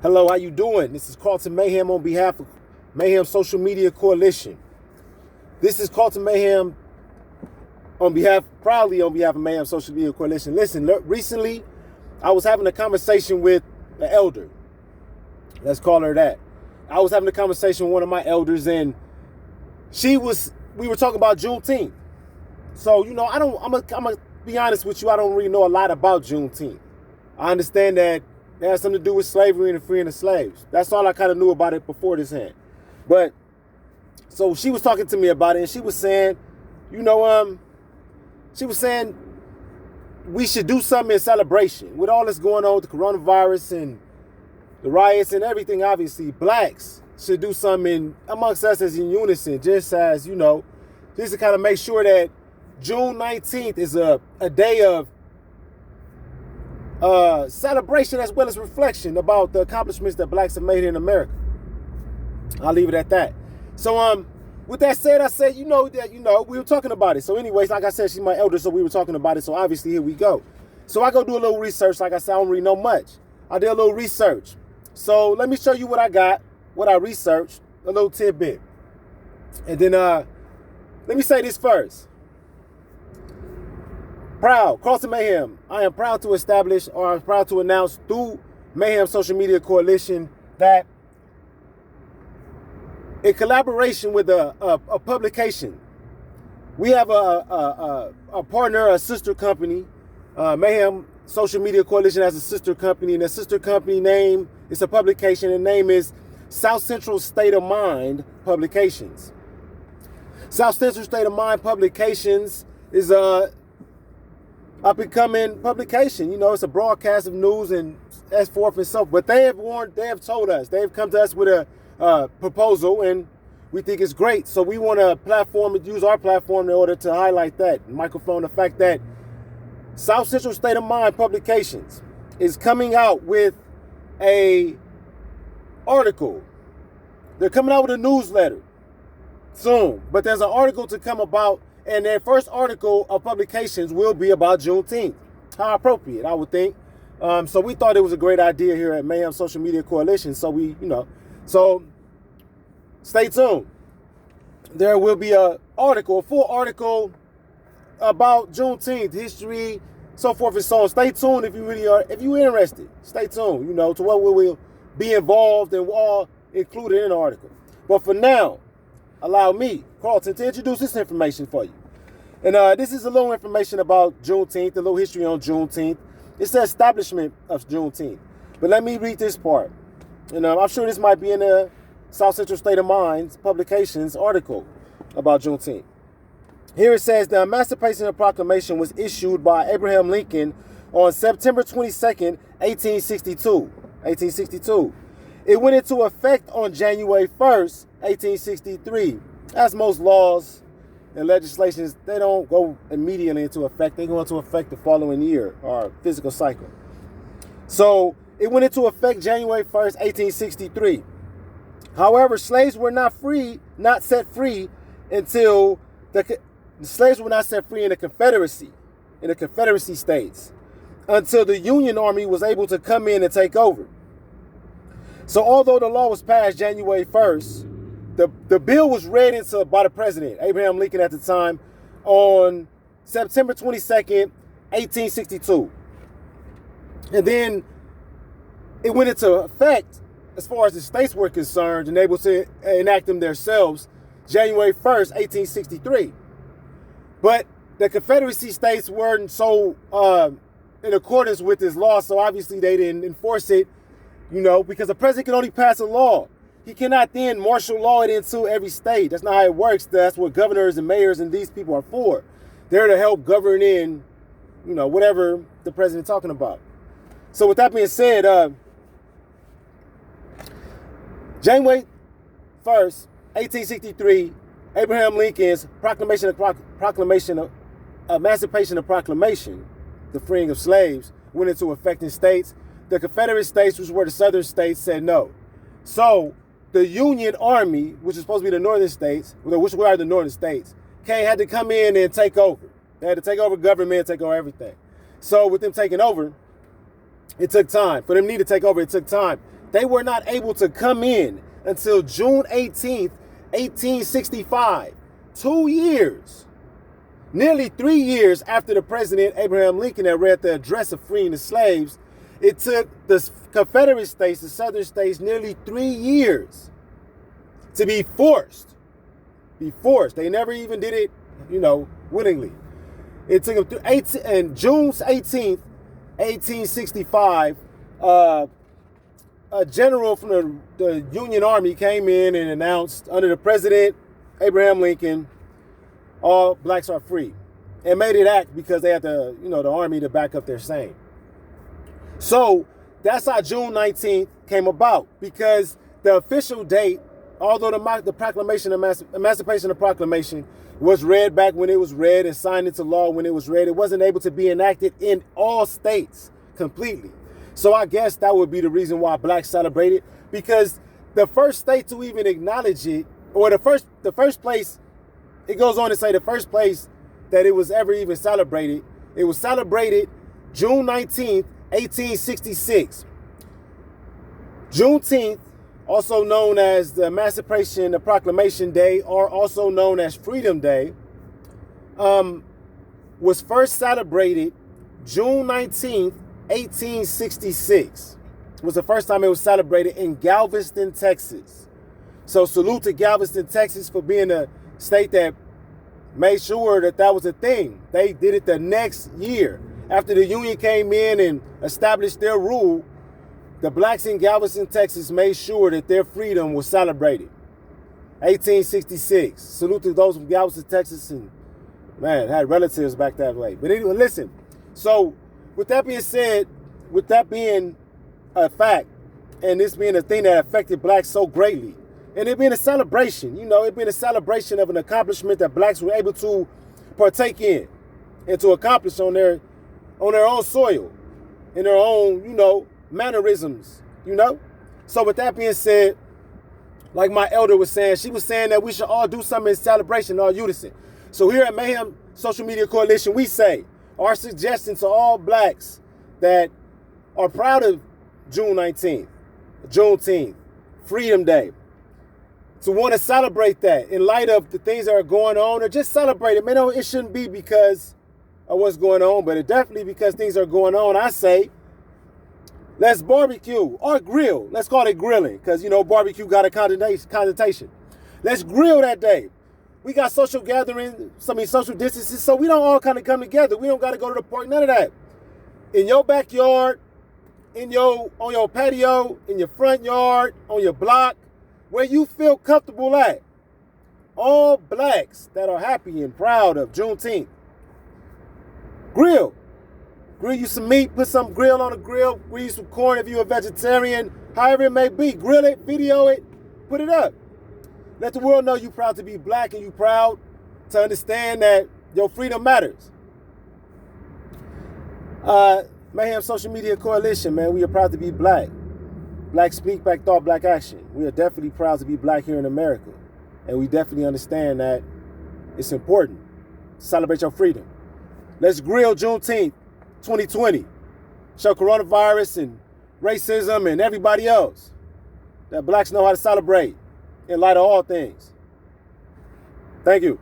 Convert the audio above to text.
Hello, how you doing? This is Carlton Mayhem on behalf of Mayhem Social Media Coalition. This is Carlton Mayhem proudly on behalf of Mayhem Social Media Coalition. Listen, recently I was having a conversation with an elder. Let's call her that. I was having a conversation with one of my elders, and we were talking about Juneteenth. So, I'm gonna be honest with you, I don't really know a lot about Juneteenth. I understand that it has something to do with slavery and the freeing of slaves. That's all I kind of knew about it before this hand. But, so she was talking to me about it, and she was saying, we should do something in celebration. With all this going on with the coronavirus and the riots and everything, obviously, blacks should do something amongst us as in unison, just as, just to kind of make sure that June 19th is a day of celebration as well as reflection about the accomplishments that blacks have made in America. I'll leave it at that. So with that said, I said, we were talking about it. So anyways, like I said, she's my elder, so we were talking about it. So obviously here we go. So I go do a little research. Like I said, I don't really know much. I did a little research. So let me show you what I got, what I researched, a little tidbit. And then let me say this first. Carlton Mayhem, I am proud to announce through Mayhem Social Media Coalition that in collaboration with a publication, we have a partner, a sister company. Mayhem Social Media Coalition has a sister company, and the sister company name is a publication, and the name is South Central State of Mind Publications. South Central State of Mind Publications is a up-and-coming publication. It's a broadcast of news and as forth and so forth. But they have told us, they've come to us with a proposal, and we think it's great. So we want to use our platform in order to highlight that microphone, the fact that South Central State of Mind Publications is coming out with a article. They're coming out with a newsletter soon, but there's an article to come about. And their first article of publications will be about Juneteenth. How appropriate, I would think. So we thought it was a great idea here at Mayhem Social Media Coalition. So so stay tuned. There will be a full article about Juneteenth, history, so forth and so on. Stay tuned if you're interested. Stay tuned, to what we will be involved and all included in the article. But for now, allow me, Carlton, to introduce this information for you. And this is a little information about Juneteenth, a little history on Juneteenth. It's the establishment of Juneteenth. But let me read this part. And I'm sure this might be in the South Central State of Mind's publications article about Juneteenth. Here it says, the Emancipation Proclamation was issued by Abraham Lincoln on September 22nd, 1862. It went into effect on January 1st, 1863. As most laws and legislations, they don't go immediately into effect. They go into effect the following year, or physical cycle. So it went into effect January 1st, 1863. However, slaves were not set free in the Confederacy states, until the Union Army was able to come in and take over. So although the law was passed January 1st, the bill was read into by the president, Abraham Lincoln at the time, on September 22nd, 1862. And then it went into effect, as far as the states were concerned, and able to enact them themselves, January 1st, 1863. But the Confederacy states weren't so in accordance with this law, so obviously they didn't enforce it, because the president can only pass a law. He cannot then martial law it into every state. That's not how it works. That's what governors and mayors and these people are for. They're to help govern in, whatever the president's talking about. So with that being said, January 1st, 1863, Abraham Lincoln's Emancipation Proclamation, the freeing of slaves, went into effect in states. The Confederate states, which were the southern states, said no. So the Union Army, which is supposed to be the northern states, which were the northern states, had to come in and take over. They had to take over government, take over everything. So with them taking over, it took time. For them to take over, it took time. They were not able to come in until June 18th, 1865. 2 years, nearly 3 years after the President Abraham Lincoln had read the address of freeing the slaves. It took the Confederate states, the southern states, nearly 3 years to be forced. They never even did it, willingly. It took them and June 18th, 1865, a general from the Union Army came in and announced, under the President Abraham Lincoln, all blacks are free, and made it act because they had the army to back up their saying. So that's how June 19th came about, because the official date, although the proclamation, Emancipation Proclamation, was read back when it was read and signed into law when it was read, it wasn't able to be enacted in all states completely. So I guess that would be the reason why blacks celebrate it, because the first state to even acknowledge it, or the first place, it goes on to say the first place that it was ever even celebrated, it was celebrated June 19th, 1866. Juneteenth, also known as the Emancipation Proclamation Day, or also known as Freedom Day, was first celebrated June 19th, 1866. Was the first time it was celebrated in Galveston, Texas. So salute to Galveston, Texas, for being a state that made sure that was a thing. They did it the next year. After the Union came in and established their rule, the blacks in Galveston, Texas made sure that their freedom was celebrated. 1866. Salute to those from Galveston, Texas, and man, had relatives back that way. But anyway, listen. So with that being said, with that being a fact, and this being a thing that affected blacks so greatly, and it being a celebration, it being a celebration of an accomplishment that blacks were able to partake in and to accomplish on their own soil, in their own, mannerisms, So with that being said, like my elder was saying, she was saying that we should all do something in celebration, all unison. So here at Mayhem Social Media Coalition, we say our suggestion to all blacks that are proud of June 19th, Juneteenth, Freedom Day, to want to celebrate that in light of the things that are going on, or just celebrate it. Man, no, it shouldn't be because of what's going on, but it definitely because things are going on. I say, let's barbecue or grill. Let's call it grilling, because, barbecue got a connotation. Let's grill that day. We got social gatherings, social distances, so we don't all kind of come together. We don't got to go to the park, none of that. In your backyard, on your patio, in your front yard, on your block, where you feel comfortable at. All blacks that are happy and proud of Juneteenth, grill you some meat, put some grill on the grill, grill you some corn if you're a vegetarian, however it may be, grill it, video it, put it up. Let the world know you're proud to be black, and you're proud to understand that your freedom matters. Mayhem Social Media Coalition, man, we are proud to be black. Black speak, black thought, black action. We are definitely proud to be black here in America. And we definitely understand that it's important to celebrate your freedom. Let's grill Juneteenth, 2020. Show coronavirus and racism and everybody else that blacks know how to celebrate in light of all things. Thank you.